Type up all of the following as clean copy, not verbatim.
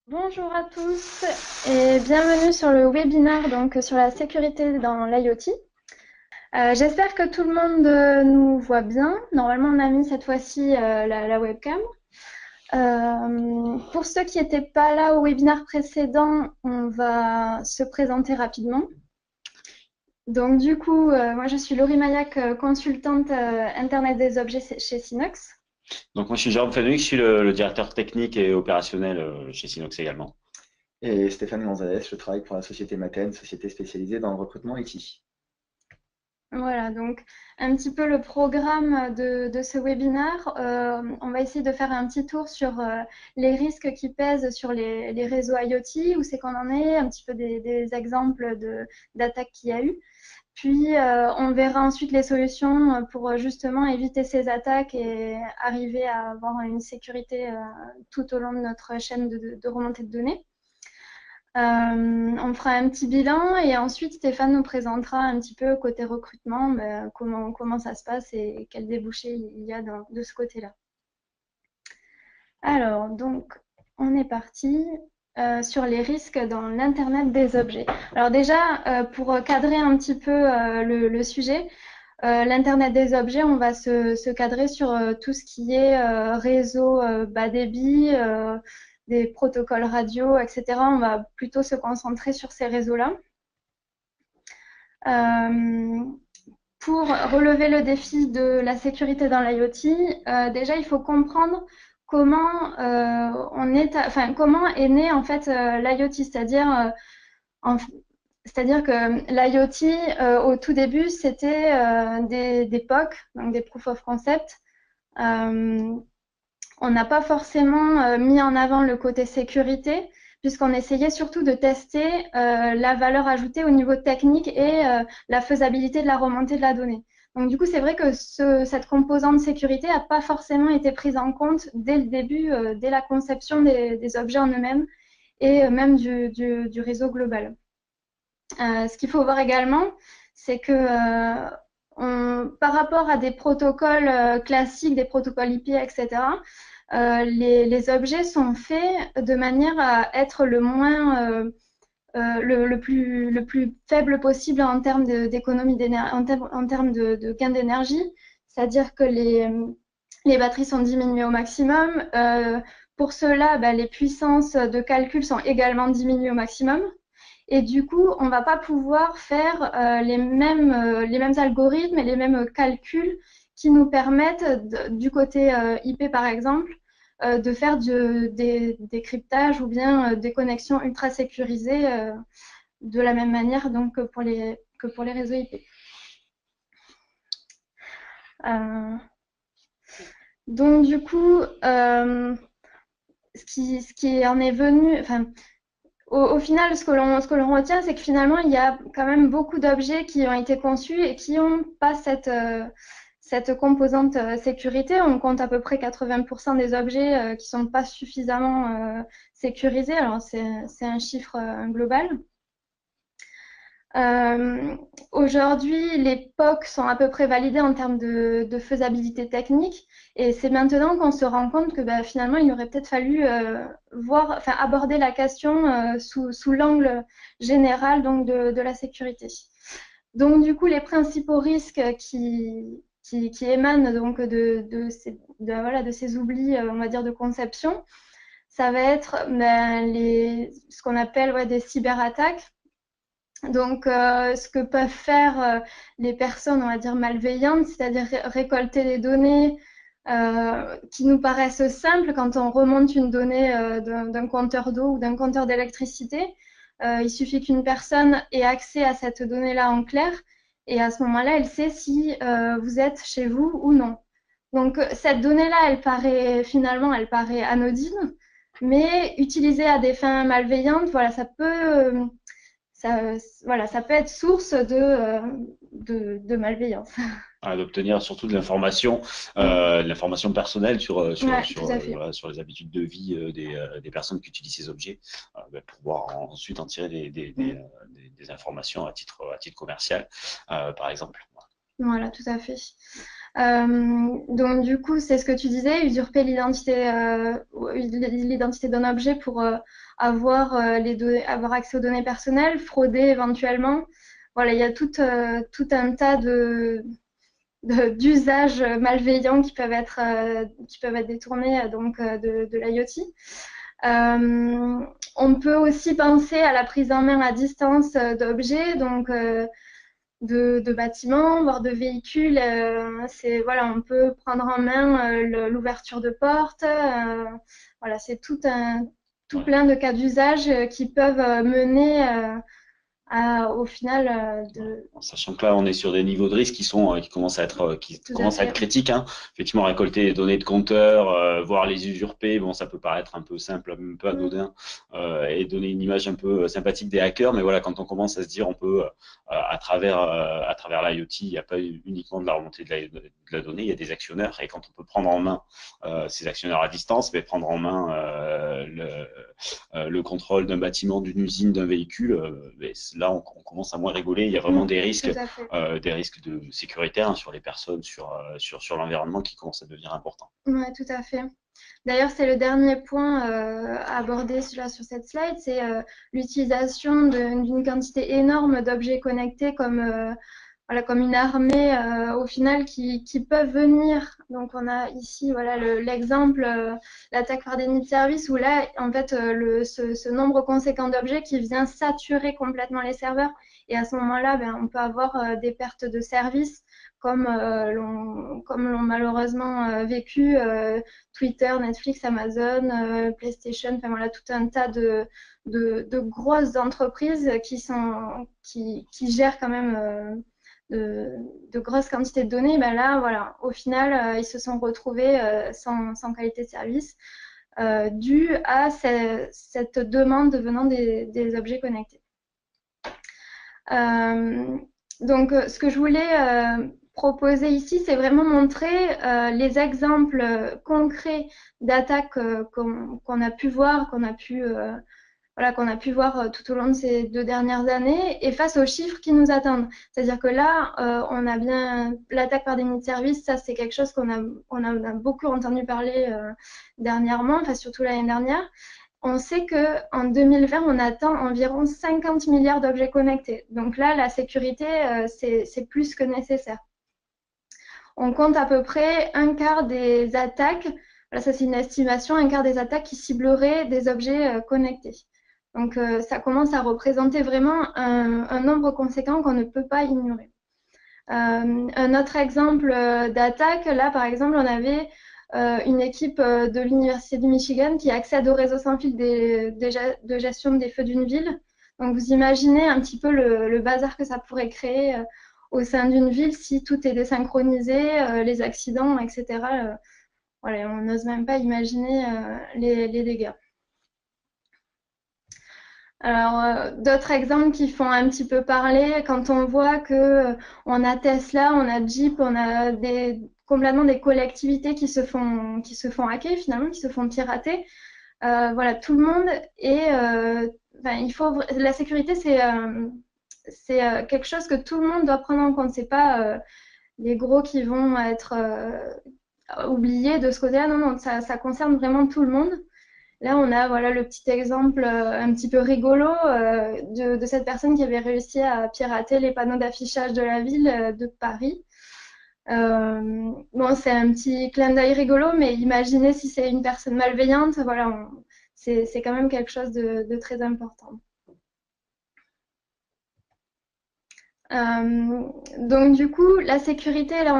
Bonjour à tous et bienvenue sur le webinaire sur la sécurité dans l'IoT. J'espère que tout le monde nous voit bien. Normalement, on a mis cette fois-ci la webcam. Pour ceux qui n'étaient pas là au webinaire précédent, on va se présenter rapidement. Donc du coup, moi je suis Laurie Maillac, consultante Internet des objets chez Synox. Donc moi je suis Jérôme Fenwick, je suis le directeur technique et opérationnel chez Sinox également. Et Stéphane Gonzalez, je travaille pour la société Maten, société spécialisée dans le recrutement IT. Voilà, donc un petit peu le programme de ce webinaire. On va essayer de faire un petit tour sur les risques qui pèsent sur les réseaux IoT, où c'est qu'on en est, un petit peu des exemples d'attaques qu'il y a eu. Puis, on verra ensuite les solutions pour justement éviter ces attaques et arriver à avoir une sécurité tout au long de notre chaîne de remontée de données. On fera un petit bilan et ensuite Stéphane nous présentera un petit peu côté recrutement, comment ça se passe et quels débouchés il y a de ce côté-là. Alors, donc, on est parti sur les risques dans l'Internet des objets. Alors déjà, pour cadrer un petit peu le sujet, l'Internet des objets, on va se cadrer sur tout ce qui est réseau bas débit, des protocoles radio, etc. On va plutôt se concentrer sur ces réseaux-là. Pour relever le défi de la sécurité dans l'IoT, déjà, il faut comprendre comment comment est né en fait l'IoT, c'est-à-dire que l'IoT, au tout début, c'était des POC, donc des proof of concept. On n'a pas forcément mis en avant le côté sécurité, puisqu'on essayait surtout de tester la valeur ajoutée au niveau technique et la faisabilité de la remontée de la donnée. Donc du coup, c'est vrai que cette composante sécurité n'a pas forcément été prise en compte dès le début, dès la conception des objets en eux-mêmes et même du réseau global. Ce qu'il faut voir également, c'est que par rapport à des protocoles classiques, des protocoles IP, etc., les objets sont faits de manière à être le plus faible possible en termes d'économie d'énergie, en termes de gain d'énergie. C'est-à-dire que les batteries sont diminuées au maximum. Pour cela, les puissances de calcul sont également diminuées au maximum. Et du coup, on ne va pas pouvoir faire les mêmes algorithmes et les mêmes calculs qui nous permettent, du côté IP par exemple, de faire des cryptages ou bien des connexions ultra sécurisées de la même manière donc, que pour les réseaux IP. Donc du coup, ce qui en est venu, enfin, au final, ce que l'on retient, c'est que finalement, il y a quand même beaucoup d'objets qui ont été conçus et qui n'ont pas cette composante sécurité. On compte à peu près 80% des objets qui ne sont pas suffisamment sécurisés. Alors, c'est un chiffre global. Aujourd'hui, les POC sont à peu près validés en termes de faisabilité technique et c'est maintenant qu'on se rend compte que finalement, il aurait peut-être fallu aborder la question sous l'angle général donc, de la sécurité. Donc, du coup, les principaux risques qui émanent donc, de ces oublis, on va dire, de conception, ça va être ce qu'on appelle des cyberattaques. Donc, ce que peuvent faire les personnes, on va dire, malveillantes, c'est-à-dire récolter des données qui nous paraissent simples quand on remonte une donnée d'un compteur d'eau ou d'un compteur d'électricité. Il suffit qu'une personne ait accès à cette donnée-là en clair et à ce moment-là, elle sait si vous êtes chez vous ou non. Donc, cette donnée-là, elle paraît anodine, mais utilisée à des fins malveillantes, voilà, ça peut être source de malveillance. D'obtenir surtout de l'information personnelle Ouais, tout à fait. voilà, sur les habitudes de vie des personnes qui utilisent ces objets, pour pouvoir ensuite en tirer des informations à titre commercial, par exemple. Voilà, tout à fait. Donc du coup, c'est ce que tu disais, usurper l'identité d'un objet pour avoir avoir accès aux données personnelles, frauder éventuellement. Voilà, il y a tout un tas d'usages malveillants qui peuvent être détournés de l'IoT. On peut aussi penser à la prise en main à distance d'objets, de bâtiments, voire de véhicules. Voilà, on peut prendre en main l'ouverture de portes. Voilà, c'est tout Ouais. plein de cas d'usage qui peuvent mener au final En sachant que là, on est sur des niveaux de risque qui tout à commencent à être fait. critiques, hein. Effectivement, récolter les données de compteurs, voire les usurper, bon, ça peut paraître un peu simple, un peu anodin, et donner une image un peu sympathique des hackers. Mais voilà, quand on commence à se dire, on peut, à travers l'IoT, il n'y a pas uniquement de la remontée de la donnée, il y a des actionneurs. Et quand on peut prendre en main ces actionneurs à distance, mais prendre en main le contrôle d'un bâtiment, d'une usine, d'un véhicule, là, on commence à moins rigoler. Il y a vraiment Tout à fait. des risques de sécuritaires, hein, sur les personnes, sur l'environnement qui commencent à devenir importants. Ouais, tout à fait. D'ailleurs, c'est le dernier point à aborder sur cette slide, c'est l'utilisation d'une quantité énorme d'objets connectés voilà, comme une armée au final qui peuvent venir. Donc on a ici voilà l'exemple l'attaque par déni de service où là en fait ce nombre conséquent d'objets qui vient saturer complètement les serveurs et à ce moment-là ben, on peut avoir des pertes de service comme l'ont malheureusement vécu Twitter, Netflix, Amazon, PlayStation, enfin voilà tout un tas de grosses entreprises qui gèrent quand même de grosses quantités de données, ben là, voilà, au final, ils se sont retrouvés sans qualité de service dû à cette demande venant des objets connectés. Ce que je voulais proposer ici, c'est vraiment montrer les exemples concrets d'attaques qu'on a pu voir, voilà, qu'on a pu voir tout au long de ces 2 dernières années et face aux chiffres qui nous attendent. C'est-à-dire que là, on a bien l'attaque par déni de service, ça c'est quelque chose on a beaucoup entendu parler dernièrement, enfin surtout l'année dernière. On sait qu'en 2020, on attend environ 50 milliards d'objets connectés. Donc là, la sécurité, c'est plus que nécessaire. On compte à peu près un quart des attaques, voilà, ça c'est une estimation, un quart des attaques qui cibleraient des objets connectés. Donc ça commence à représenter vraiment un nombre conséquent qu'on ne peut pas ignorer. Un autre exemple d'attaque, là par exemple, on avait une équipe de l'Université du Michigan qui accède au réseau sans fil de gestion des feux d'une ville. Donc vous imaginez un petit peu le bazar que ça pourrait créer au sein d'une ville si tout est désynchronisé, les accidents, etc. Voilà, on n'ose même pas imaginer les dégâts. Alors, d'autres exemples qui font un petit peu parler, quand on voit que on a Tesla, on a Jeep, on a complètement des collectivités qui se font hacker finalement, qui se font pirater. Voilà, tout le monde est. La sécurité, c'est quelque chose que tout le monde doit prendre en compte. C'est pas les gros qui vont être oubliés de ce côté-là. Non, non, ça concerne vraiment tout le monde. Là, on a voilà, le petit exemple un petit peu rigolo de cette personne qui avait réussi à pirater les panneaux d'affichage de la ville de Paris. Bon, c'est un petit clin d'œil rigolo, mais imaginez si c'est une personne malveillante, voilà, c'est quand même quelque chose de très important. Donc du coup, la sécurité, là,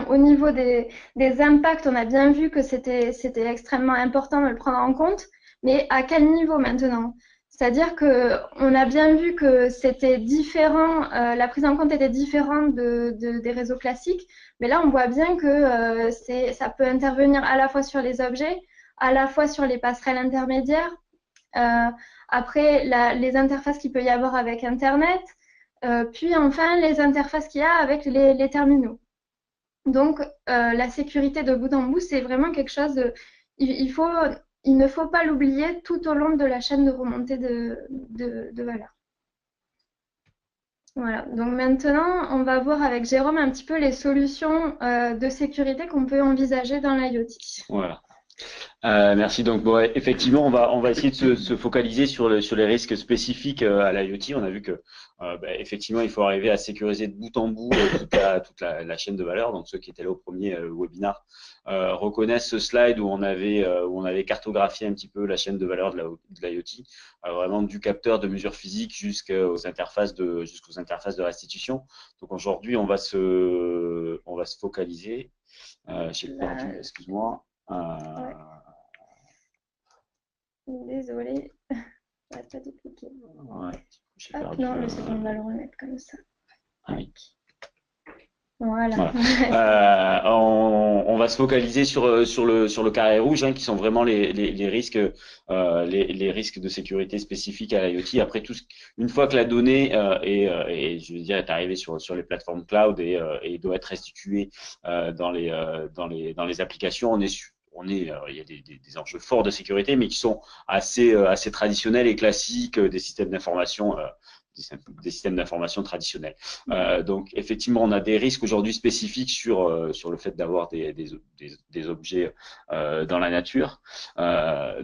au niveau des impacts, on a bien vu que c'était extrêmement important de le prendre en compte, mais à quel niveau maintenant? C'est-à-dire que on a bien vu que c'était différent, la prise en compte était différente des réseaux classiques, mais là, on voit bien que ça peut intervenir à la fois sur les objets, à la fois sur les passerelles intermédiaires, euh, après les interfaces qu'il peut y avoir avec Internet. Puis enfin, les interfaces qu'il y a avec les terminaux. Donc, la sécurité de bout en bout, c'est vraiment quelque chose il ne faut pas l'oublier tout au long de la chaîne de remontée de valeur. Voilà, donc maintenant, on va voir avec Jérôme un petit peu les solutions de sécurité qu'on peut envisager dans l'IoT. Voilà. Merci. Donc, bon, ouais, effectivement, on va essayer de se focaliser sur les risques spécifiques à l'IoT. On a vu que, effectivement, il faut arriver à sécuriser de bout en bout toute la chaîne de valeur. Donc, ceux qui étaient là au premier webinar reconnaissent ce slide où on avait cartographié un petit peu la chaîne de valeur de l'IoT, vraiment du capteur de mesure physique jusqu'aux interfaces de restitution. Donc, aujourd'hui, on va se focaliser. J'ai perdu, Là, excuse-moi. ouais, désolée, ça va pas dupliquer. Ouais, j'ai Hop, perdu. non, le second, on va le remettre comme ça. Ah oui. Voilà. Voilà. On va se focaliser sur le carré rouge, hein, qui sont vraiment les risques, les risques de sécurité spécifiques à l'IoT. Après une fois que la donnée je veux dire, est arrivée sur les plateformes cloud et doit être restituée dans les applications, il y a des enjeux forts de sécurité, mais qui sont assez traditionnels et classiques des systèmes d'information. Des systèmes d'information traditionnels. Donc, effectivement, on a des risques aujourd'hui spécifiques sur le fait d'avoir des objets dans la nature. En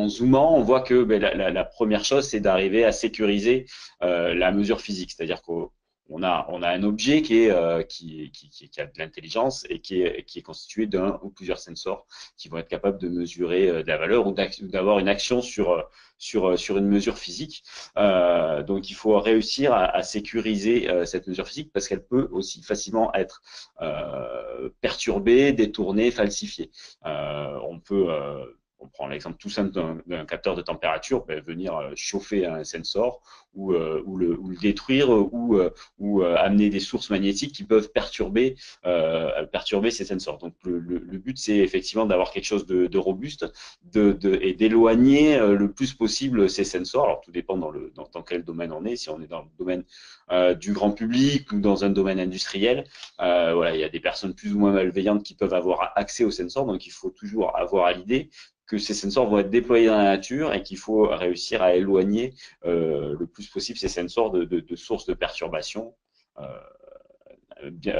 zoomant, on voit que la première chose, c'est d'arriver à sécuriser la mesure physique, c'est-à-dire qu'on a un objet qui a de l'intelligence et qui est constitué d'un ou plusieurs sensors qui vont être capables de mesurer de la valeur ou d'avoir une action sur une mesure physique. Donc, il faut réussir à sécuriser cette mesure physique parce qu'elle peut aussi facilement être perturbée, détournée, falsifiée. On prend l'exemple tout simple d'un capteur de température, venir chauffer un sensor ou le détruire ou amener des sources magnétiques qui peuvent perturber ces sensors. Donc, le but, c'est effectivement d'avoir quelque chose de robuste et d'éloigner le plus possible ces sensors. Alors, tout dépend dans quel domaine on est. Si on est dans le domaine du grand public ou dans un domaine industriel, voilà, il y a des personnes plus ou moins malveillantes qui peuvent avoir accès aux sensors. Donc, il faut toujours avoir à l'idée que ces sensors vont être déployés dans la nature et qu'il faut réussir à éloigner le plus possible ces sensors de sources de perturbation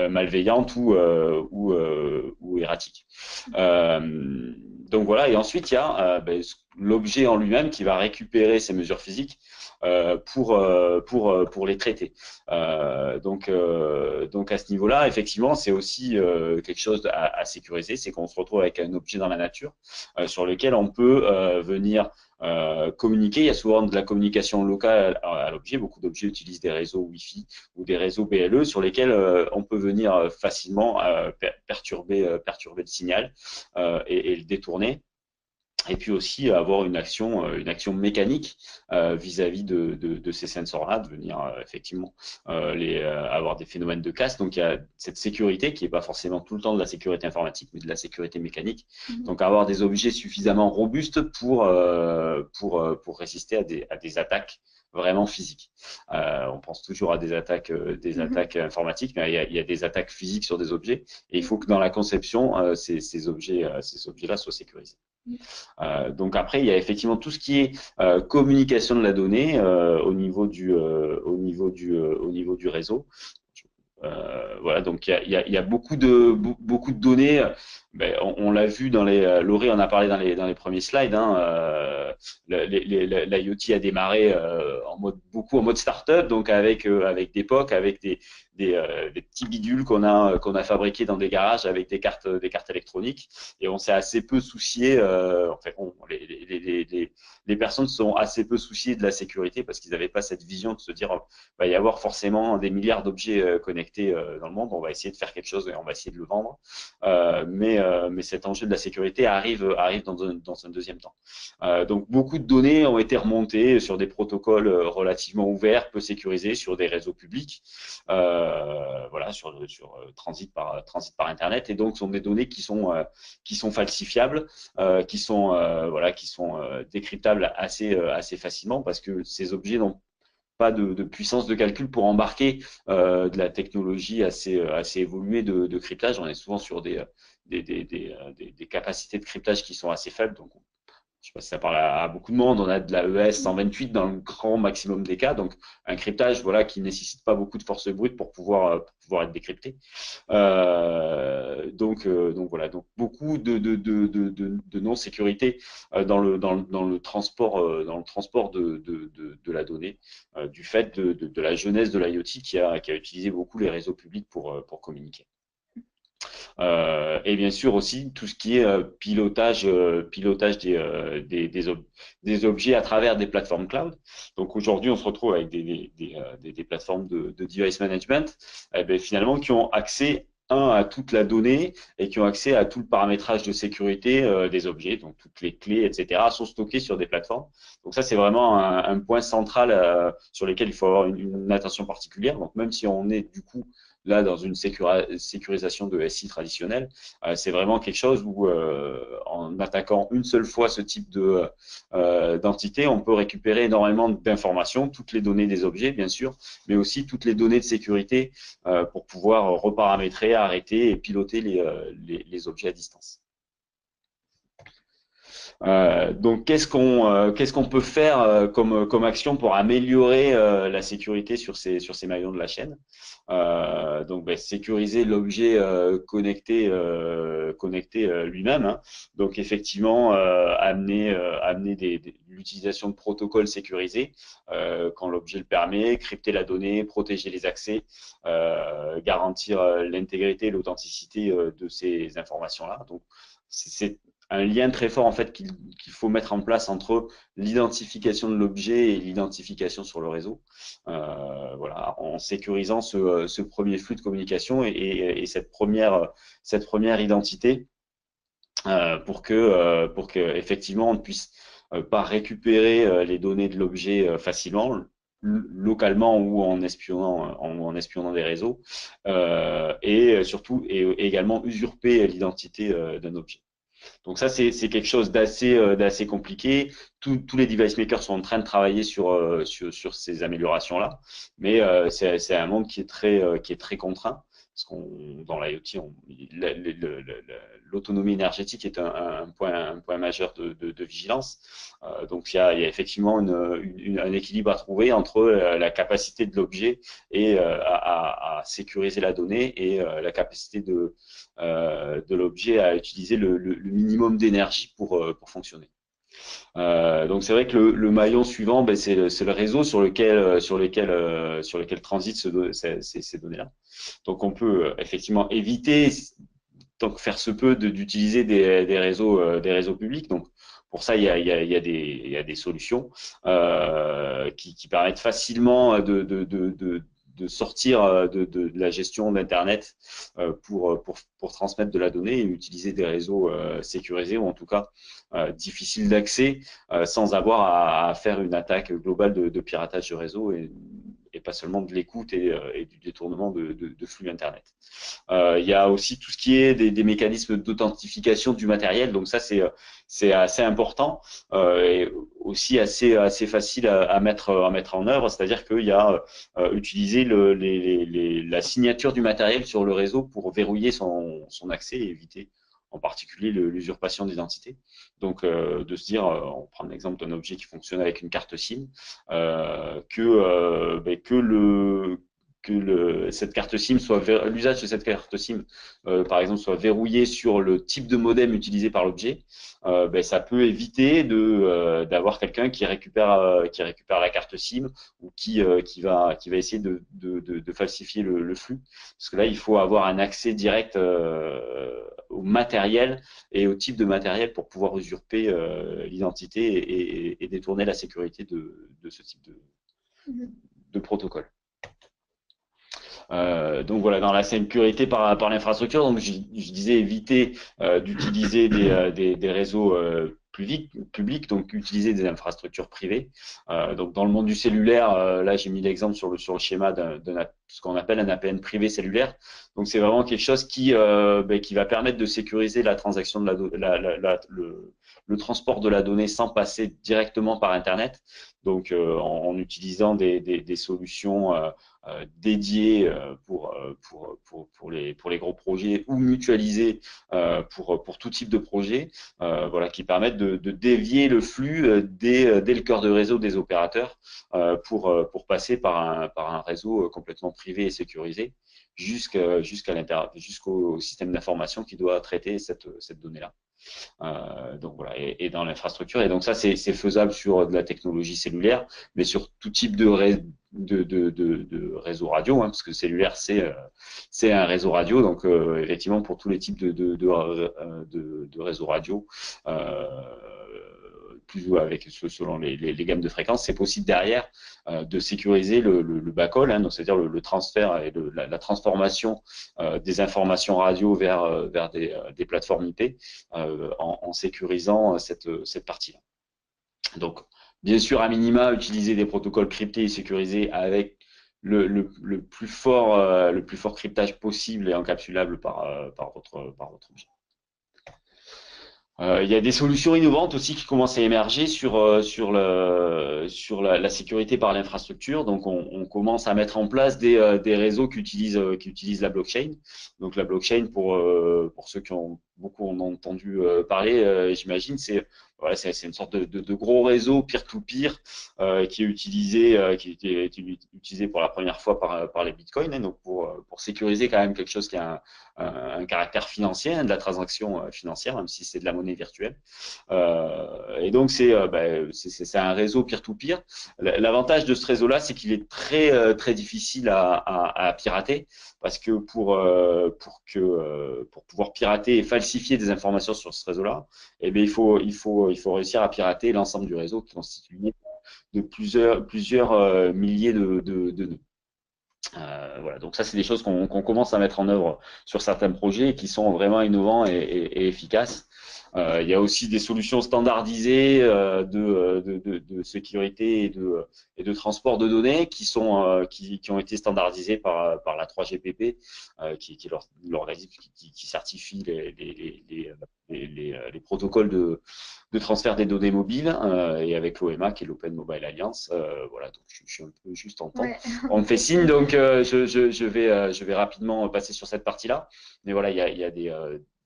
malveillantes ou erratiques. Donc voilà, et ensuite il y a l'objet en lui-même qui va récupérer ces mesures physiques pour les traiter. Donc à ce niveau-là, effectivement, c'est aussi quelque chose à sécuriser, c'est qu'on se retrouve avec un objet dans la nature sur lequel on peut venir communiquer. Il y a souvent de la communication locale à l'objet. Beaucoup d'objets utilisent des réseaux Wi-Fi ou des réseaux BLE sur lesquels on peut venir facilement perturber le signal et le détourner. Et puis aussi avoir une action mécanique vis-à-vis de ces sensors-là, de venir effectivement avoir des phénomènes de casse. Donc il y a cette sécurité qui n'est pas forcément tout le temps de la sécurité informatique, mais de la sécurité mécanique. Donc avoir des objets suffisamment robustes pour résister à des attaques vraiment physiques. On pense toujours à des attaques informatiques, mais il y a des attaques physiques sur des objets, et il faut que dans la conception, ces objets-là soient sécurisés. Donc après, il y a effectivement tout ce qui est communication de la donnée au niveau du réseau. Voilà, donc il y a beaucoup de données. On l'a vu Laurie en a parlé dans les premiers slides. Hein, l'IoT a démarré beaucoup en mode startup, donc avec des POC, avec des petits bidules qu'on a fabriqués dans des garages avec des cartes électroniques, et on s'est assez peu soucié. Les personnes sont assez peu souciées de la sécurité parce qu'ils n'avaient pas cette vision de se dire va y avoir forcément des milliards d'objets connectés dans le monde. On va essayer de faire quelque chose et on va essayer de le vendre. Mais cet enjeu de la sécurité arrive dans un deuxième temps. Donc beaucoup de données ont été remontées sur des protocoles relativement ouverts, peu sécurisés, sur des réseaux publics, voilà, sur transit par Internet, et donc ce sont des données qui sont falsifiables, qui sont décryptables assez facilement parce que ces objets n'ont pas de puissance de calcul pour embarquer de la technologie assez évoluée de cryptage. On est souvent sur des capacités de cryptage qui sont assez faibles, donc je sais pas si ça parle à beaucoup de monde, on a de la ES 128 dans le grand maximum des cas, donc un cryptage voilà, qui ne nécessite pas beaucoup de force brute pour pouvoir être décrypté. Donc voilà, donc beaucoup de non-sécurité dans le transport de la donnée, du fait de la jeunesse de l'IoT qui a utilisé beaucoup les réseaux publics pour communiquer. Et bien sûr aussi tout ce qui est pilotage des objets à travers des plateformes cloud. Donc aujourd'hui, on se retrouve avec des plateformes de device management, finalement qui ont accès à toute la donnée et qui ont accès à tout le paramétrage de sécurité des objets, donc toutes les clés, etc., sont stockées sur des plateformes. Donc ça, c'est vraiment un point central sur lequel il faut avoir une attention particulière. Donc même si on est du coup là dans une sécurisation de SI traditionnelle, c'est vraiment quelque chose où en attaquant une seule fois ce type d'entité, on peut récupérer énormément d'informations, toutes les données des objets bien sûr, mais aussi toutes les données de sécurité pour pouvoir reparamétrer, arrêter et piloter les objets à distance. Donc, qu'est-ce qu'on peut faire comme action pour améliorer la sécurité sur ces maillons de la chaîne? Donc, sécuriser l'objet connecté lui-même. Hein. Donc, effectivement, amener l'utilisation de protocoles sécurisés quand l'objet le permet, crypter la donnée, protéger les accès, garantir l'intégrité et l'authenticité de ces informations-là. Donc, c'est un lien très fort en fait qu'il faut mettre en place entre l'identification de l'objet et l'identification sur le réseau. Voilà, en sécurisant ce premier flux de communication et cette première identité pour que effectivement on ne puisse pas récupérer les données de l'objet facilement localement ou en espionnant des réseaux et surtout et également usurper l'identité d'un objet. Donc ça, c'est quelque chose d'assez compliqué. Tous les device makers sont en train de travailler sur ces améliorations-là, mais c'est un monde qui est très contraint. Parce qu'on dans l'IoT, l'autonomie énergétique est un point majeur de vigilance. Donc il y a effectivement un équilibre à trouver entre la capacité de l'objet et à sécuriser la donnée et la capacité de l'objet à utiliser le minimum d'énergie pour fonctionner. Donc c'est vrai que le maillon suivant, c'est le réseau sur lequel transitent ces données-là. Donc on peut effectivement éviter, tant que faire se peut, d'utiliser des réseaux publics. Donc pour ça, il y a des solutions qui permettent facilement de sortir de la gestion d'Internet pour transmettre de la donnée et utiliser des réseaux sécurisés ou en tout cas difficiles d'accès sans avoir à faire une attaque globale de piratage de réseau et pas seulement de l'écoute et du détournement de flux Internet. Il y a aussi tout ce qui est des mécanismes d'authentification du matériel, donc ça c'est assez important et aussi assez facile à mettre en œuvre, c'est-à-dire qu'il y a utiliser la signature du matériel sur le réseau pour verrouiller son accès et éviter en particulier l'usurpation d'identité. Donc, de se dire, on prend l'exemple d'un objet qui fonctionne avec une carte SIM, cette carte SIM l'usage de cette carte SIM, par exemple, soit verrouillé sur le type de modem utilisé par l'objet, ça peut éviter d'avoir quelqu'un qui récupère la carte SIM ou qui va essayer de falsifier le flux. Parce que là, il faut avoir un accès direct au matériel et au type de matériel pour pouvoir usurper l'identité et détourner la sécurité de ce type de protocole. Donc voilà, dans la sécurité par l'infrastructure, donc je disais éviter d'utiliser des réseaux publics, donc utiliser des infrastructures privées. Donc dans le monde du cellulaire, là j'ai mis l'exemple sur le schéma de ce qu'on appelle un APN privé cellulaire. Donc c'est vraiment quelque chose qui va permettre de sécuriser la transaction de le transport de la donnée sans passer directement par Internet. Donc en utilisant des solutions dédiés pour les gros projets ou mutualisés pour tout type de projet, voilà, qui permettent de dévier le flux dès le cœur de réseau des opérateurs pour passer par un réseau complètement privé et sécurisé jusqu'au système d'information qui doit traiter cette donnée-là. Donc voilà, et dans l'infrastructure. Et donc ça, c'est faisable sur de la technologie cellulaire, mais sur tout type de réseau radio, hein, parce que cellulaire, c'est un réseau radio. Donc effectivement, pour tous les types de réseaux radio, plus avec selon les gammes de fréquences, c'est possible derrière de sécuriser le backhaul, hein, c'est-à-dire le transfert et la transformation des informations radio vers des plateformes IP en sécurisant cette partie-là. Donc, bien sûr, à minima, utiliser des protocoles cryptés et sécurisés avec le plus fort cryptage possible et encapsulable par votre objet. Il y a des solutions innovantes aussi qui commencent à émerger sur la sécurité par l'infrastructure. Donc, on commence à mettre en place des réseaux qui utilisent la blockchain. Donc, la blockchain, pour ceux qui ont beaucoup en ont entendu parler, j'imagine, c'est une sorte de gros réseau peer-to-peer qui est utilisé pour la première fois par les bitcoins, hein, donc pour sécuriser quand même quelque chose qui a un caractère financier, hein, de la transaction financière, même si c'est de la monnaie virtuelle. Et donc c'est un réseau peer-to-peer. L'avantage de ce réseau-là, c'est qu'il est très difficile à pirater, parce que pour pouvoir pirater et falsifier des informations sur ce réseau-là, eh bien, il faut réussir à pirater l'ensemble du réseau qui est constitué de plusieurs milliers de nœuds. Voilà, donc ça, c'est des choses qu'on commence à mettre en œuvre sur certains projets et qui sont vraiment innovants et efficaces. Il y a aussi des solutions standardisées de sécurité et de transport de données qui ont été standardisées par la 3GPP, qui est l'organisme qui certifie les protocoles de transfert des données mobiles, et avec l'OMA qui est l'Open Mobile Alliance. Voilà, donc je suis un peu juste en temps. Ouais. On me fait signe, donc je vais rapidement passer sur cette partie-là. Mais voilà, il y a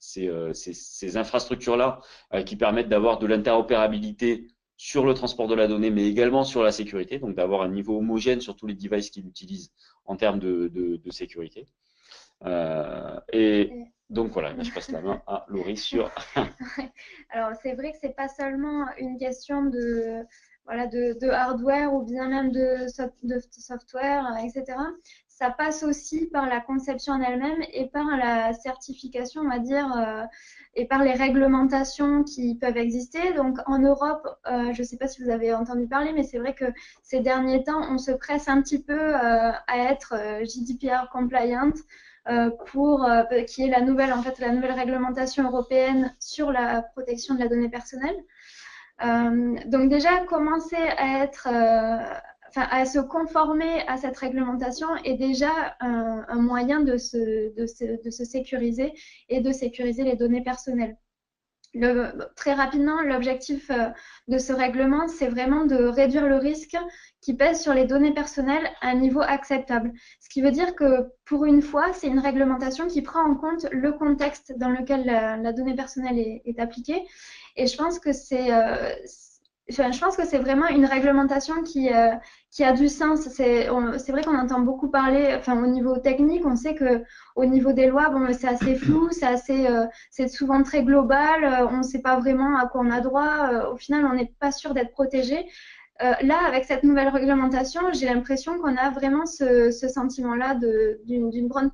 ces infrastructures-là qui permettent d'avoir de l'interopérabilité sur le transport de la donnée, mais également sur la sécurité, donc d'avoir un niveau homogène sur tous les devices qu'ils utilisent en termes de sécurité. Donc voilà, je passe la main à Laurie sur. Alors c'est vrai que c'est pas seulement une question de hardware ou bien même de software, etc. Ça passe aussi par la conception en elle-même et par la certification, on va dire, et par les réglementations qui peuvent exister. Donc en Europe, je ne sais pas si vous avez entendu parler, mais c'est vrai que ces derniers temps, on se presse un petit peu à être GDPR compliant. Qui est la nouvelle réglementation européenne sur la protection de la donnée personnelle. Donc déjà, commencer à se conformer à cette réglementation est déjà un moyen de se sécuriser et de sécuriser les données personnelles. Très rapidement, l'objectif de ce règlement, c'est vraiment de réduire le risque qui pèse sur les données personnelles à un niveau acceptable. Ce qui veut dire que, pour une fois, c'est une réglementation qui prend en compte le contexte dans lequel la donnée personnelle est appliquée. Et je pense que c'est vraiment une réglementation qui a du sens. C'est vrai qu'on entend beaucoup parler, au niveau technique, on sait que au niveau des lois, bon, c'est assez flou, c'est souvent très global, on ne sait pas vraiment à quoi on a droit. Au final, on n'est pas sûr d'être protégé. Là, avec cette nouvelle réglementation, j'ai l'impression qu'on a vraiment ce sentiment-là d'une bonne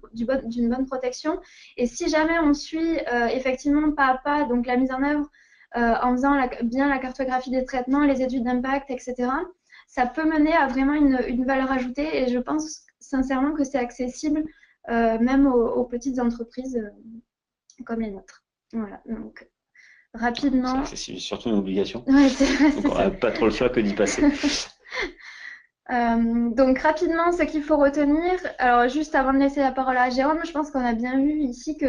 protection. Et si jamais on suit effectivement pas à pas donc la mise en œuvre en faisant bien la cartographie des traitements, les études d'impact, etc., ça peut mener à vraiment une valeur ajoutée. Et je pense sincèrement que c'est accessible même aux petites entreprises comme les nôtres. Voilà, donc rapidement. C'est accessible, surtout une obligation. Ouais, c'est vrai. Donc on n'a pas trop le choix que d'y passer. Donc rapidement, ce qu'il faut retenir, alors juste avant de laisser la parole à Jérôme, je pense qu'on a bien vu ici que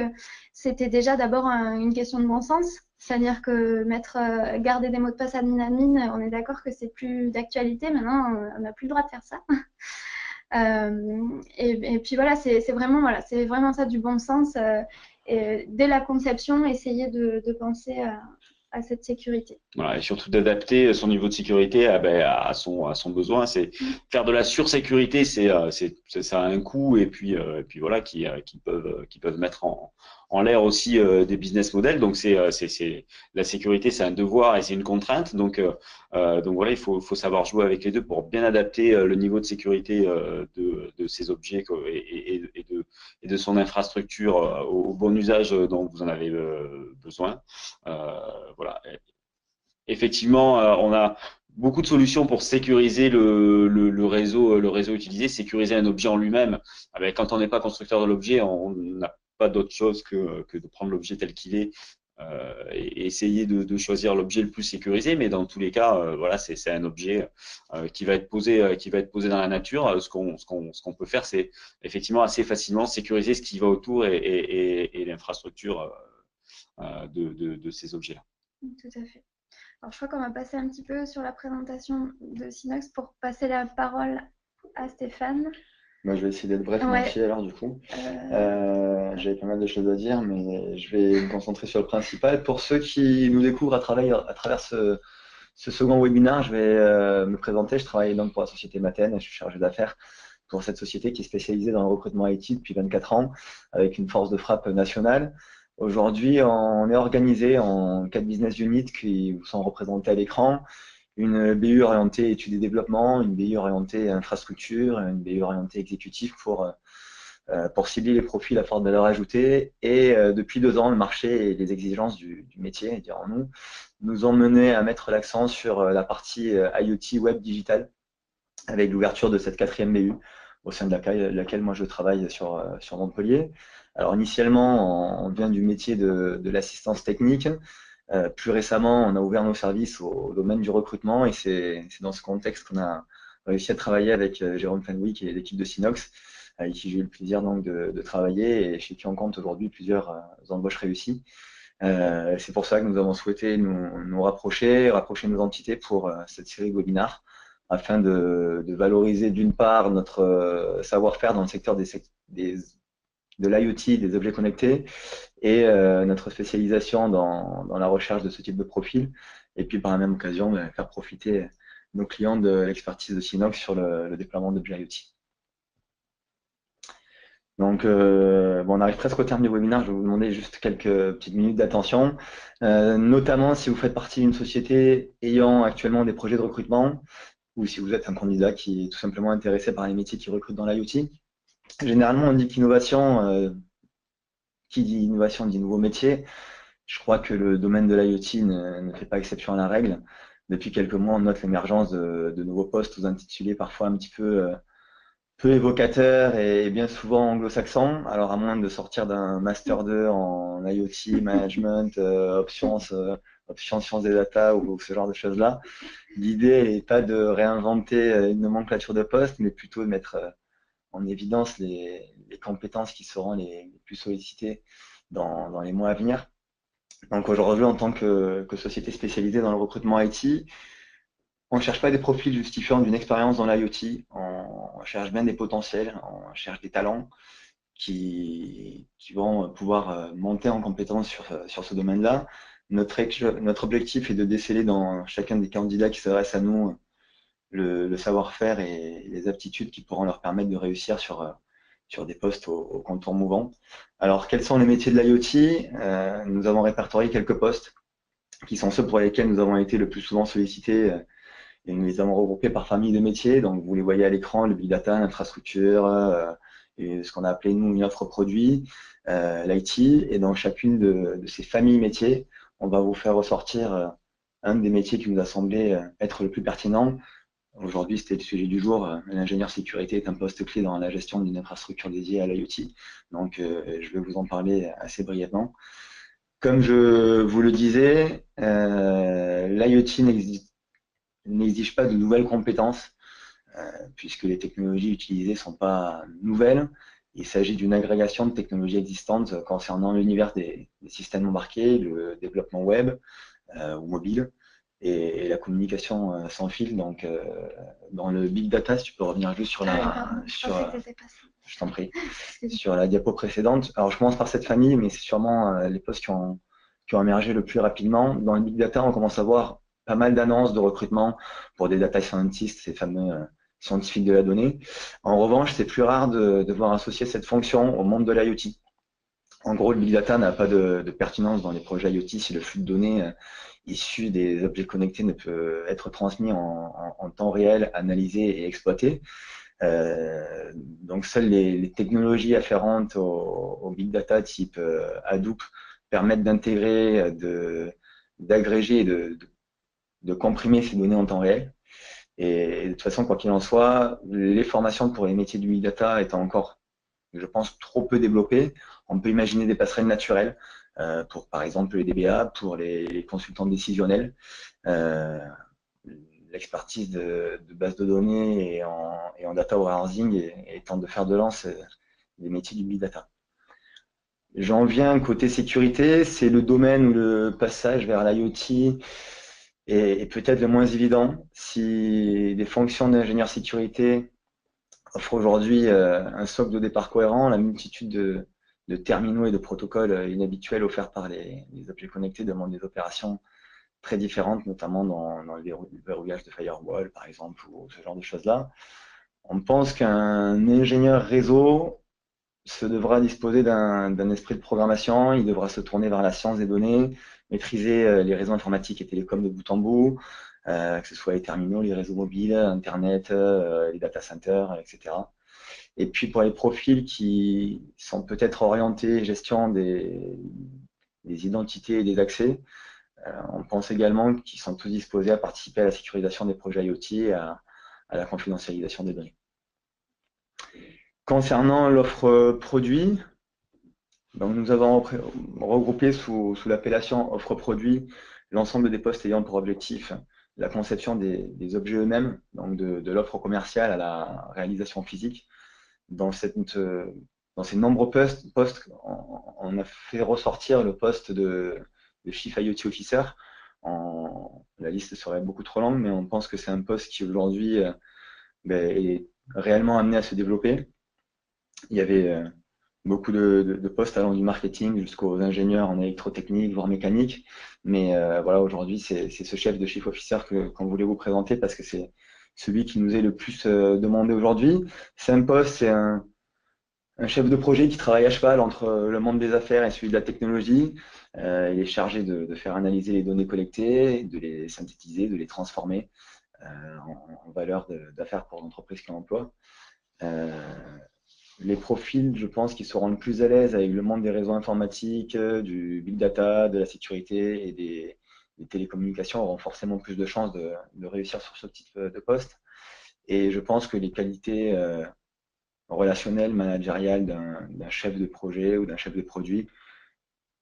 c'était déjà d'abord une question de bon sens, c'est-à-dire que garder des mots de passe admin, on est d'accord que c'est plus d'actualité, maintenant on n'a plus le droit de faire ça. Et puis voilà, c'est vraiment ça du bon sens. Et dès la conception, essayer de penser à cette sécurité. Voilà, et surtout d'adapter son niveau de sécurité à son besoin. C'est faire de la sursécurité, ça a un coût et puis voilà qui peuvent mettre en l'air aussi des business models. Donc c'est la sécurité, c'est un devoir et c'est une contrainte. Donc voilà, il faut savoir jouer avec les deux pour bien adapter le niveau de sécurité de ces objets et de son infrastructure au bon usage dont vous en avez besoin. Voilà. Effectivement, on a beaucoup de solutions pour sécuriser le réseau utilisé, sécuriser un objet en lui-même. Ah ben, quand on n'est pas constructeur de l'objet, on n'a pas d'autre chose que de prendre l'objet tel qu'il est et essayer de choisir l'objet le plus sécurisé. Mais dans tous les cas, voilà, c'est un objet qui va être posé dans la nature. Ce qu'on peut faire, c'est effectivement assez facilement sécuriser ce qui va autour et l'infrastructure de ces objets-là. Tout à fait. Alors, je crois qu'on va passer un petit peu sur la présentation de Synox pour passer la parole à Stéphane. Moi, je vais essayer d'être bref, moi aussi, alors, du coup. J'avais pas mal de choses à dire, mais je vais me concentrer sur le principal. Pour ceux qui nous découvrent à travers ce second webinaire, je vais me présenter. Je travaille donc pour la société Maten et je suis chargé d'affaires pour cette société qui est spécialisée dans le recrutement IT depuis 24 ans, avec une force de frappe nationale. Aujourd'hui, on est organisé en 4 business units qui sont représentés à l'écran. Une BU orientée études et développement, une BU orientée infrastructure, une BU orientée exécutif pour cibler les profils à forte valeur ajoutée. Et depuis 2 ans, le marché et les exigences du métier, dirons-nous, nous ont mené à mettre l'accent sur la partie IoT web digital avec l'ouverture de cette 4e BU au sein de laquelle moi je travaille sur Montpellier. Alors initialement, on vient du métier de l'assistance technique. Plus récemment, on a ouvert nos services au domaine du recrutement et c'est dans ce contexte qu'on a réussi à travailler avec Jérôme Fenwick et l'équipe de Synox, avec qui j'ai eu le plaisir donc de travailler et chez qui on compte aujourd'hui plusieurs embauches réussies. C'est pour ça que nous avons souhaité nous rapprocher nos entités pour cette série de webinars afin de valoriser d'une part notre savoir-faire dans le secteur de l'IoT, des objets connectés, et notre spécialisation dans la recherche de ce type de profil, et puis par la même occasion faire profiter nos clients de l'expertise de Synox sur le déploiement d'objets IoT. Donc, bon, on arrive presque au terme du webinaire. Je vais vous demander juste quelques petites minutes d'attention, notamment si vous faites partie d'une société ayant actuellement des projets de recrutement ou si vous êtes un candidat qui est tout simplement intéressé par les métiers qui recrutent dans l'IoT. Généralement, on dit qu'innovation, qui dit innovation dit nouveaux métiers. Je crois que le domaine de l'IoT ne fait pas exception à la règle. Depuis quelques mois, on note l'émergence de nouveaux postes aux intitulés parfois un petit peu évocateur et bien souvent anglo-saxon. Alors à moins de sortir d'un Master 2 en IoT, Management, options sciences des data ou ce genre de choses-là, l'idée n'est pas de réinventer une nomenclature de poste, mais plutôt de mettre en évidence les compétences qui seront les plus sollicitées dans les mois à venir. Donc aujourd'hui, en tant que société spécialisée dans le recrutement IT, on ne cherche pas des profils justifiant d'une expérience dans l'IoT, on cherche bien des potentiels, on cherche des talents qui vont pouvoir monter en compétence sur ce domaine-là. Notre objectif est de déceler dans chacun des candidats qui s'adressent à nous le savoir-faire et les aptitudes qui pourront leur permettre de réussir sur des postes au contour mouvant. Alors, quels sont les métiers de l'IoT? Nous avons répertorié quelques postes qui sont ceux pour lesquels nous avons été le plus souvent sollicités et nous les avons regroupés par famille de métiers. Donc, vous les voyez à l'écran, le big data, l'infrastructure, et ce qu'on a appelé, nous, une offre produit, l'IT. Et dans chacune de ces familles métiers, on va vous faire ressortir un des métiers qui nous a semblé être le plus pertinent. Aujourd'hui, c'était le sujet du jour. L'ingénieur sécurité est un poste clé dans la gestion d'une infrastructure dédiée à l'IoT. Donc, je vais vous en parler assez brièvement. Comme je vous le disais, l'IoT n'exige pas de nouvelles compétences, puisque les technologies utilisées ne sont pas nouvelles. Il s'agit d'une agrégation de technologies existantes concernant l'univers des systèmes embarqués, le développement web ou mobile, et la communication sans fil. Donc, dans le big data, si tu peux revenir juste sur je t'en prie, sur la diapo précédente. Alors, je commence par cette famille, mais c'est sûrement les postes qui ont émergé le plus rapidement. Dans le big data, on commence à voir pas mal d'annonces de recrutement pour des data scientists, ces fameux scientifiques de la donnée. En revanche, c'est plus rare de voir associer cette fonction au monde de l'IoT. En gros, le big data n'a pas de pertinence dans les projets IoT si le flux de données issus des objets connectés ne peut être transmis en temps réel, analysé et exploité. Donc, seules les technologies afférentes au big data type Hadoop permettent d'intégrer, d'agréger et de comprimer ces données en temps réel. Et de toute façon, quoi qu'il en soit, les formations pour les métiers du big data étant encore, je pense, trop peu développées, on peut imaginer des passerelles naturelles pour, par exemple, les DBA, pour les consultants décisionnels. L'expertise de base de données et en data warehousing étant de faire de lance des métiers du big data. J'en viens côté sécurité, c'est le domaine où le passage vers l'IoT est peut-être le moins évident. Si des fonctions d'ingénieur sécurité offrent aujourd'hui un socle de départ cohérent, la multitude de terminaux et de protocoles inhabituels offerts par les objets connectés demandent des opérations très différentes, notamment dans le verrouillage de firewall, par exemple, ou ce genre de choses-là. On pense qu'un ingénieur réseau se devra disposer d'un esprit de programmation, il devra se tourner vers la science des données, maîtriser les réseaux informatiques et télécoms de bout en bout, que ce soit les terminaux, les réseaux mobiles, Internet, les data centers, etc. Et puis pour les profils qui sont peut-être orientés gestion des identités et des accès, on pense également qu'ils sont tous disposés à participer à la sécurisation des projets IoT et à la confidentialisation des données. Concernant l'offre produit, donc nous avons regroupé sous l'appellation offre produit l'ensemble des postes ayant pour objectif la conception des objets eux-mêmes, donc de l'offre commerciale à la réalisation physique. Dans ces nombreux postes, on a fait ressortir le poste de Chief IoT Officer. La liste serait beaucoup trop longue, mais on pense que c'est un poste qui aujourd'hui est réellement amené à se développer. Il y avait beaucoup de postes allant du marketing jusqu'aux ingénieurs en électrotechnique, voire mécanique. Mais voilà, aujourd'hui, c'est ce chef de Chief Officer qu'on voulait vous présenter parce que c'est celui qui nous est le plus demandé aujourd'hui. C'est un poste, c'est un chef de projet qui travaille à cheval entre le monde des affaires et celui de la technologie. Il est chargé de faire analyser les données collectées, de les synthétiser, de les transformer en valeur d'affaires pour l'entreprise qui l'emploie. Les profils, je pense, qui seront le plus à l'aise avec le monde des réseaux informatiques, du big data, de la sécurité et des télécommunications auront forcément plus de chances de réussir sur ce type de poste. Et je pense que les qualités relationnelles, managériales d'un chef de projet ou d'un chef de produit,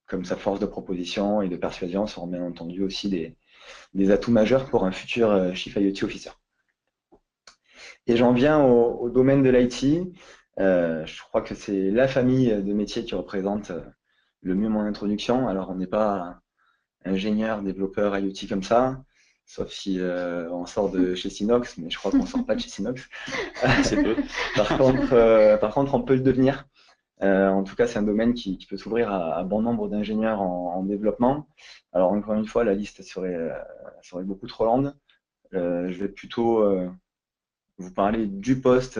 comme sa force de proposition et de persuasion, seront bien entendu aussi des atouts majeurs pour un futur Chief IoT Officer. Et j'en viens au domaine de l'IT. Je crois que c'est la famille de métiers qui représente le mieux mon introduction. Alors, on n'est pas ingénieur, développeur IoT comme ça, sauf si on sort de chez Synox, mais je crois qu'on ne sort pas de chez Synox. C'est peu. Par contre, on peut le devenir. En tout cas, c'est un domaine qui peut s'ouvrir à bon nombre d'ingénieurs en développement. Alors, encore une fois, la liste serait beaucoup trop longue. Je vais plutôt vous parler du poste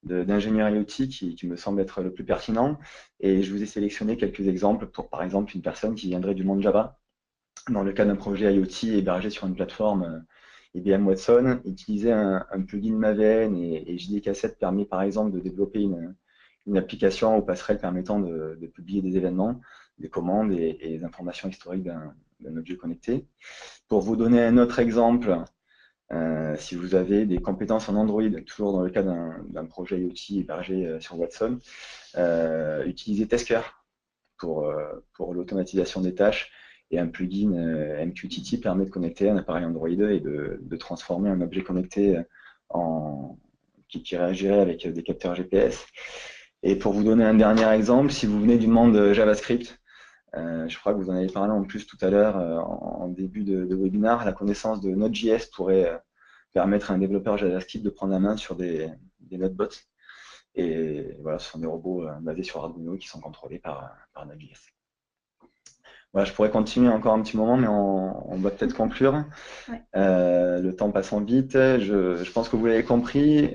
d'ingénieur IoT qui me semble être le plus pertinent. Et je vous ai sélectionné quelques exemples pour, par exemple, une personne qui viendrait du monde Java, dans le cas d'un projet IoT hébergé sur une plateforme IBM Watson, utiliser un plugin Maven et JDK7 permet par exemple de développer une application ou passerelle permettant de publier des événements, des commandes et des informations historiques d'un objet connecté. Pour vous donner un autre exemple, si vous avez des compétences en Android, toujours dans le cas d'un projet IoT hébergé sur Watson, utilisez Tasker pour l'automatisation des tâches et un plugin MQTT permet de connecter un appareil Android et de transformer un objet connecté qui réagirait avec des capteurs GPS. Et pour vous donner un dernier exemple, si vous venez du monde JavaScript, Je crois que vous en avez parlé en plus tout à l'heure en début de webinaire. La connaissance de Node.js pourrait permettre à un développeur JavaScript de prendre la main sur des Node-bots. Et voilà, ce sont des robots basés sur Arduino qui sont contrôlés par Node.js. Voilà, je pourrais continuer encore un petit moment, mais on va peut-être conclure. Ouais. Le temps passant vite, je pense que vous l'avez compris.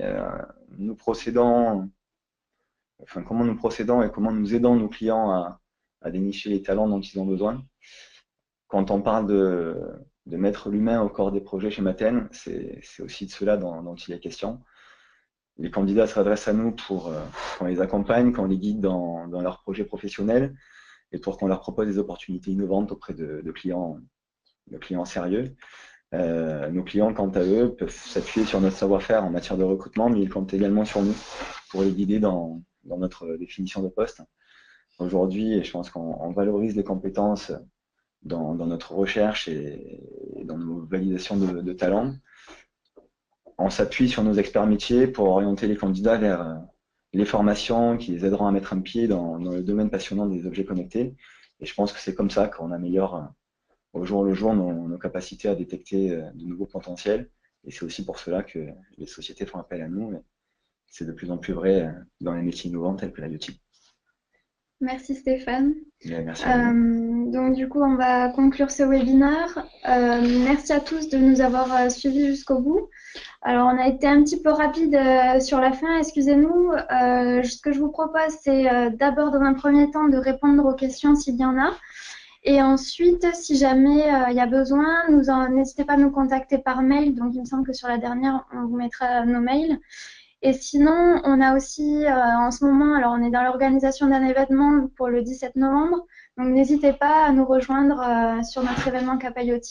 Nous procédons, enfin, comment nous procédons et comment nous aidons nos clients à dénicher les talents dont ils ont besoin. Quand on parle de mettre l'humain au corps des projets chez Maten, c'est aussi de cela dont il est question. Les candidats s'adressent à nous pour qu'on les accompagne, qu'on les guide dans leurs projets professionnels et pour qu'on leur propose des opportunités innovantes auprès de clients sérieux. Nos clients, quant à eux, peuvent s'appuyer sur notre savoir-faire en matière de recrutement, mais ils comptent également sur nous pour les guider dans notre définition de poste. Aujourd'hui, je pense qu'on valorise les compétences dans notre recherche et dans nos validations de talents. On s'appuie sur nos experts métiers pour orienter les candidats vers les formations qui les aideront à mettre un pied dans le domaine passionnant des objets connectés. Et je pense que c'est comme ça qu'on améliore au jour le jour nos capacités à détecter de nouveaux potentiels. Et c'est aussi pour cela que les sociétés font appel à nous. C'est de plus en plus vrai dans les métiers innovants tels que l'IoT. Merci Stéphane. Merci donc du coup, on va conclure ce webinaire. Merci à tous de nous avoir suivis jusqu'au bout. Alors, on a été un petit peu rapide sur la fin, excusez-nous. Ce que je vous propose, c'est d'abord, dans un premier temps, de répondre aux questions s'il y en a. Et ensuite, si jamais il y a besoin, n'hésitez pas à nous contacter par mail. Donc, il me semble que sur la dernière, on vous mettra nos mails. Et sinon, on a aussi en ce moment, alors on est dans l'organisation d'un événement pour le 17 novembre. Donc, n'hésitez pas à nous rejoindre sur notre événement Cap IoT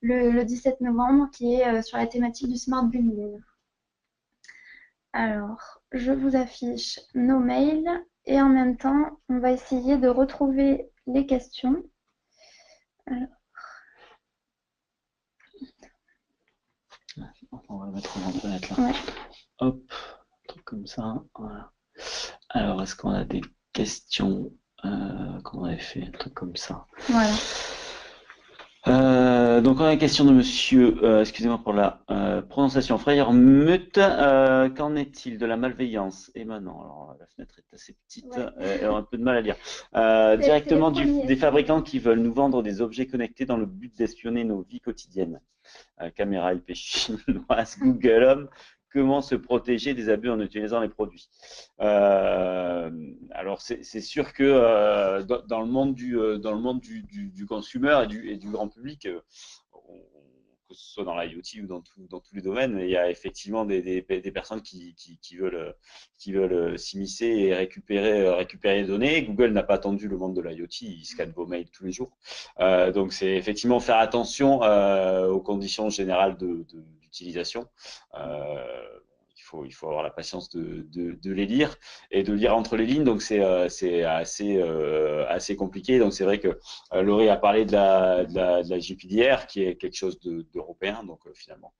le 17 novembre, qui est sur la thématique du Smart Building. Alors, je vous affiche nos mails et en même temps, on va essayer de retrouver les questions. Alors. On va le mettre en internet là. Ouais. Hop, un truc comme ça. Voilà. Alors, est-ce qu'on a des questions? Comment on avait fait un truc comme ça? Voilà. Donc on a une question de monsieur, excusez-moi pour la prononciation, Frère Meute, qu'en est-il de la malveillance émanant, alors la fenêtre est assez petite, ouais. et on a un peu de mal à lire, directement des fabricants qui veulent nous vendre des objets connectés dans le but d'espionner nos vies quotidiennes, caméra IP chinoise, Google Home, comment se protéger des abus en utilisant les produits. Alors c'est sûr que dans le monde du consumer et du grand public, que ce soit dans l'IoT ou dans tous les domaines, il y a effectivement des personnes qui veulent s'immiscer et récupérer les données. Google n'a pas attendu le monde de l'IoT, il scanne vos mails tous les jours. Donc c'est effectivement faire attention aux conditions générales d'utilisation. Il faut avoir la patience de les lire et de lire entre les lignes, donc c'est assez compliqué. Donc c'est vrai que Laurie a parlé de la GPDR, qui est quelque chose d'européen, donc finalement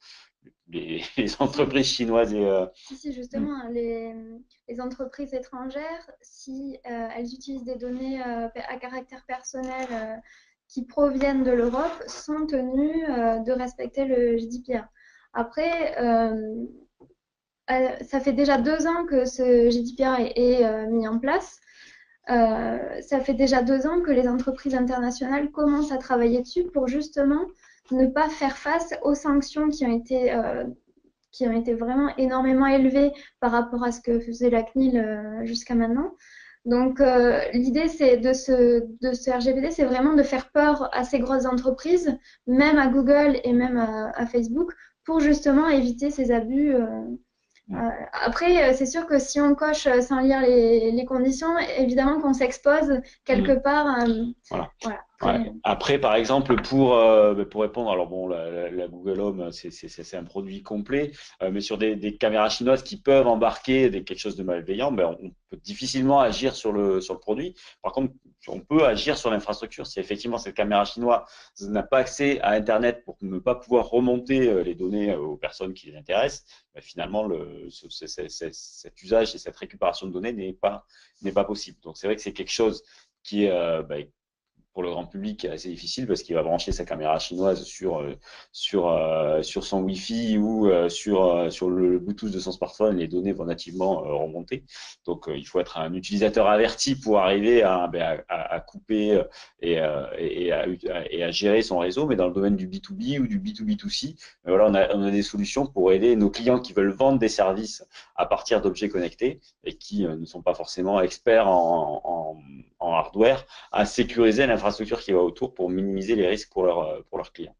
les entreprises chinoises et Si, justement, les entreprises étrangères, si elles utilisent des données à caractère personnel qui proviennent de l'Europe, sont tenues de respecter le GDPR. Après, ça fait déjà 2 ans que ce GDPR est mis en place. Ça fait déjà 2 ans que les entreprises internationales commencent à travailler dessus pour justement ne pas faire face aux sanctions qui ont été vraiment énormément élevées par rapport à ce que faisait la CNIL jusqu'à maintenant. Donc, l'idée de ce RGPD, c'est vraiment de faire peur à ces grosses entreprises, même à Google et même à Facebook, pour justement éviter ces abus. Après, c'est sûr que si on coche sans lire les conditions, évidemment qu'on s'expose quelque part. Voilà. Voilà. Ouais. Après, par exemple, pour répondre, alors bon, la Google Home, c'est un produit complet, mais sur des caméras chinoises qui peuvent embarquer quelque chose de malveillant, on peut difficilement agir sur le produit. Par contre, on peut agir sur l'infrastructure. Si effectivement cette caméra chinoise n'a pas accès à Internet pour ne pas pouvoir remonter les données aux personnes qui les intéressent, finalement, cet usage et cette récupération de données n'est pas possible. Donc, c'est vrai que c'est quelque chose qui est pour le grand public est assez difficile parce qu'il va brancher sa caméra chinoise sur son Wi-Fi ou sur le Bluetooth de son smartphone. Les données vont nativement remonter. Donc, il faut être un utilisateur averti pour arriver à couper et à gérer son réseau. Mais dans le domaine du B2B ou du B2B2C, voilà, on a des solutions pour aider nos clients qui veulent vendre des services à partir d'objets connectés et qui ne sont pas forcément experts en hardware à sécuriser l'infrastructure qui va autour pour minimiser les risques pour leurs clients.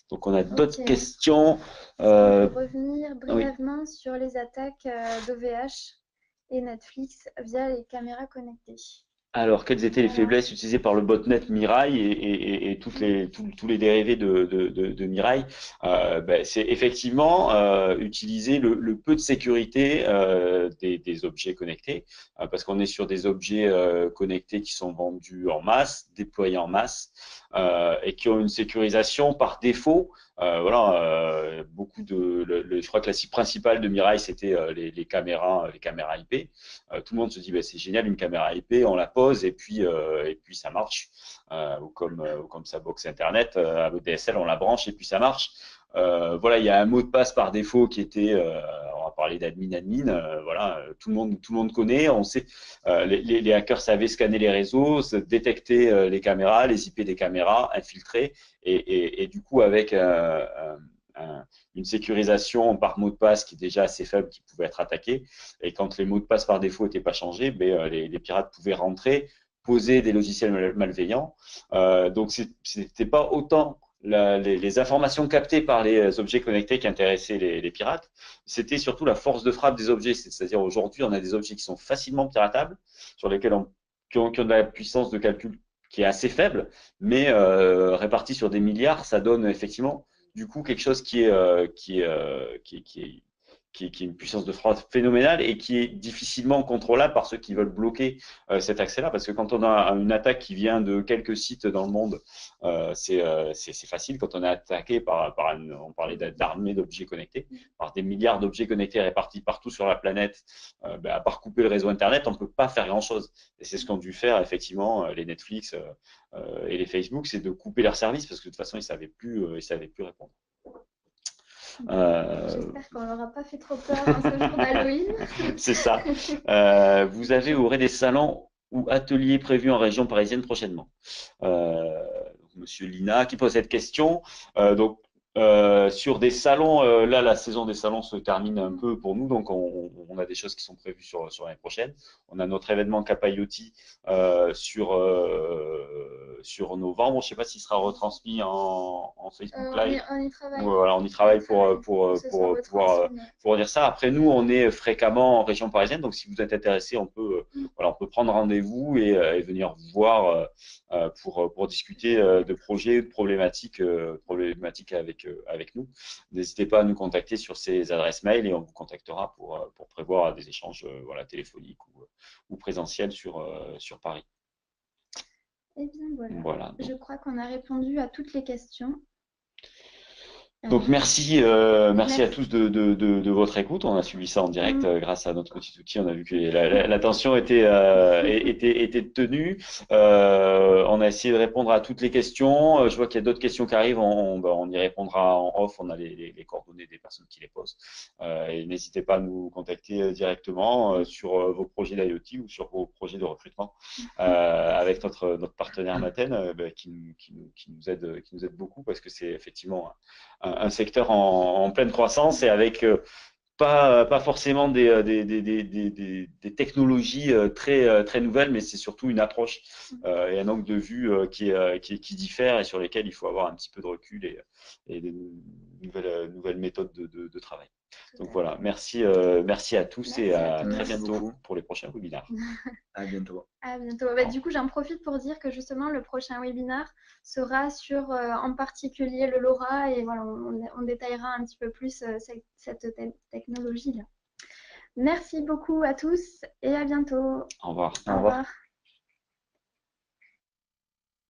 Donc, on a d'autres questions. On peut revenir brièvement oui. sur les attaques d'OVH et Netflix via les caméras connectées. Alors, quelles étaient les faiblesses utilisées par le botnet Mirai et tous les dérivés de Mirai? C'est effectivement utiliser le peu de sécurité des objets connectés, parce qu'on est sur des objets connectés qui sont vendus en masse, déployés en masse, et qui ont une sécurisation par défaut. Je crois que la cible principale de Mirai, c'était les caméras IP. Tout le monde se dit c'est génial, une caméra IP, on la pose et puis ça marche. Ou comme sa box internet, avec DSL, on la branche et puis ça marche. Il y a un mot de passe par défaut qui était, on va parler d'admin, tout le monde connaît, on sait, les hackers savaient scanner les réseaux, détecter les caméras, les IP des caméras, infiltrer, et du coup avec une sécurisation par mot de passe qui est déjà assez faible, qui pouvait être attaqué. Et quand les mots de passe par défaut n'étaient pas changés, les pirates pouvaient rentrer, poser des logiciels malveillants. Donc, c'était pas autant les informations captées par les objets connectés qui intéressaient les pirates, c'était surtout la force de frappe des objets. C'est-à-dire aujourd'hui, on a des objets qui sont facilement piratables, sur lesquels qui ont de la puissance de calcul qui est assez faible, mais répartis sur des milliards, ça donne effectivement du coup quelque chose qui est une puissance de frappe phénoménale et qui est difficilement contrôlable par ceux qui veulent bloquer cet accès-là. Parce que quand on a une attaque qui vient de quelques sites dans le monde, c'est facile. Quand on est attaqué on parlait d'armée d'objets connectés, par des milliards d'objets connectés répartis partout sur la planète, à part couper le réseau Internet, on ne peut pas faire grand-chose. Et c'est ce qu'ont dû faire effectivement les Netflix et les Facebook, c'est de couper leurs services parce que de toute façon, ils ne savaient plus répondre. J'espère qu'on leur a pas fait trop peur en ce jour d'Halloween. C'est ça. Vous aurez des salons ou ateliers prévus en région parisienne prochainement. Monsieur Lina qui pose cette question. Sur des salons, là, la saison des salons se termine un peu pour nous, donc on a des choses qui sont prévues sur l'année prochaine. On a notre événement Kappa IoT sur novembre. Je ne sais pas s'il sera retransmis en Facebook Live. On y travaille. Voilà, on y travaille pour dire ça. Après, nous, on est fréquemment en région parisienne, donc si vous êtes intéressé, on peut prendre rendez-vous et venir vous voir pour discuter de projets, de problématiques avec nous. N'hésitez pas à nous contacter sur ces adresses mail et on vous contactera pour prévoir des échanges téléphoniques ou présentiels sur Paris. Eh bien voilà. Je crois qu'on a répondu à toutes les questions. Donc merci à tous de votre écoute. On a suivi ça en direct grâce à notre petit outil. On a vu que l'attention était tenue. On a essayé de répondre à toutes les questions. Je vois qu'il y a d'autres questions qui arrivent. On y répondra en off. On a les coordonnées des personnes qui les posent. Et n'hésitez pas à nous contacter directement sur vos projets d'IoT ou sur vos projets de recrutement avec notre partenaire Maten qui nous aide beaucoup parce que c'est effectivement un secteur en pleine croissance et avec pas forcément des technologies très nouvelles, mais c'est surtout une approche et un angle de vue qui diffère et sur lesquels il faut avoir un petit peu de recul et des nouvelles méthodes de travail. Donc voilà, merci à tous et à très bientôt pour les prochains webinaires. À bientôt. À bientôt. Du coup, j'en profite pour dire que justement, le prochain webinaire sera sur en particulier le LoRa et voilà, on détaillera un petit peu plus cette technologie-là. Merci beaucoup à tous et à bientôt. Au revoir. Au revoir.